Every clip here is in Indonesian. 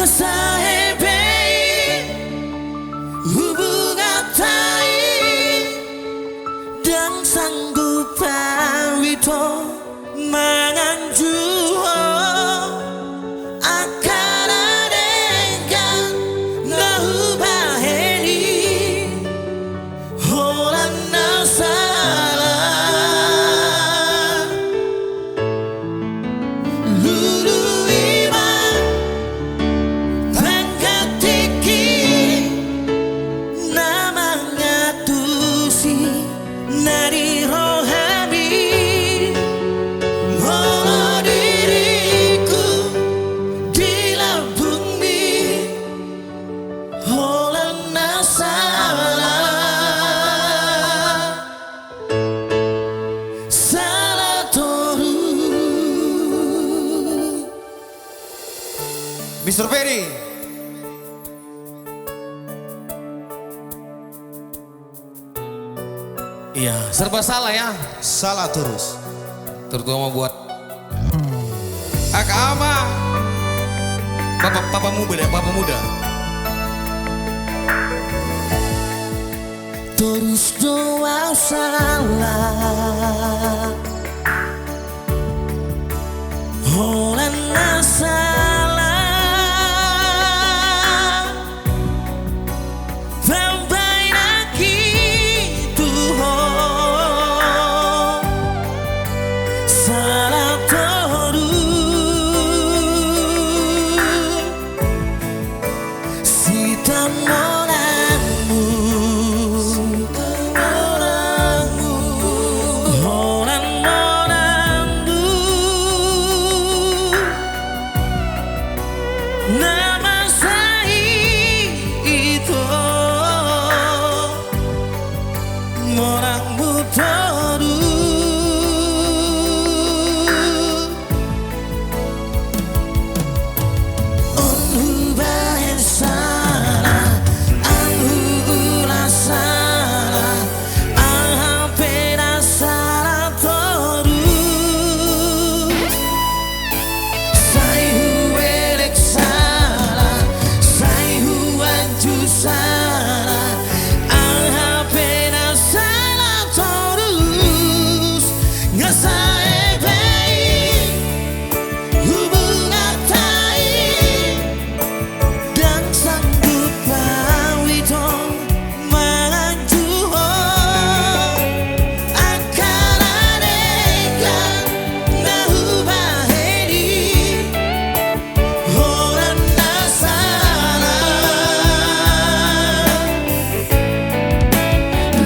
Ngesahebein hubungan tai dan sanggup pawito manganjuho akan adegan nahubaheni holan nasalah lulu ima pangkat tiki namanya tusi nari rohani walau diriku di bumi holan nasalah salah toru. Mr. Ferry. Iya, serba salah ya. Salah terus. Terutama buat Aka Ama. Papa muda. Terus doa salah holan nasalah sampai lagi Tuhan salah terus sita morangmu holan morangmu nama saya itu morangmu terus Onhu bahen salah Anhu ulah salah Alhampir salah terus Saya elek salah Saya anju salah Alhampir salah terus Ngesahebein hubungan tai dan sanggup pawito manganjuho akan adegan nahubaheni holan nasalah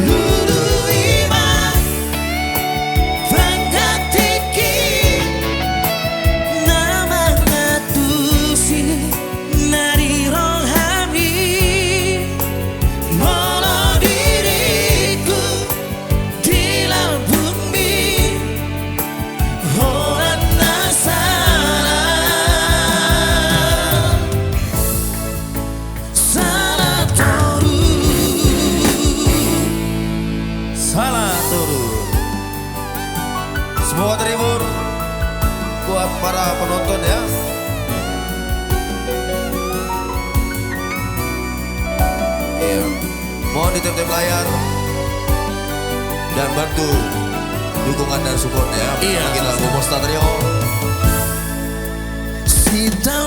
lulu ima pangkat tiki namanya tusi nari rohani walau diriku di bumi holan nasalah salah terus Salah turun. Semoga terhibur buat para penonton ya. Iya. Mohon ditip-tip layar dan bantu dukungan dan support ya. Iya. Kita lagu Posta Trio. Sita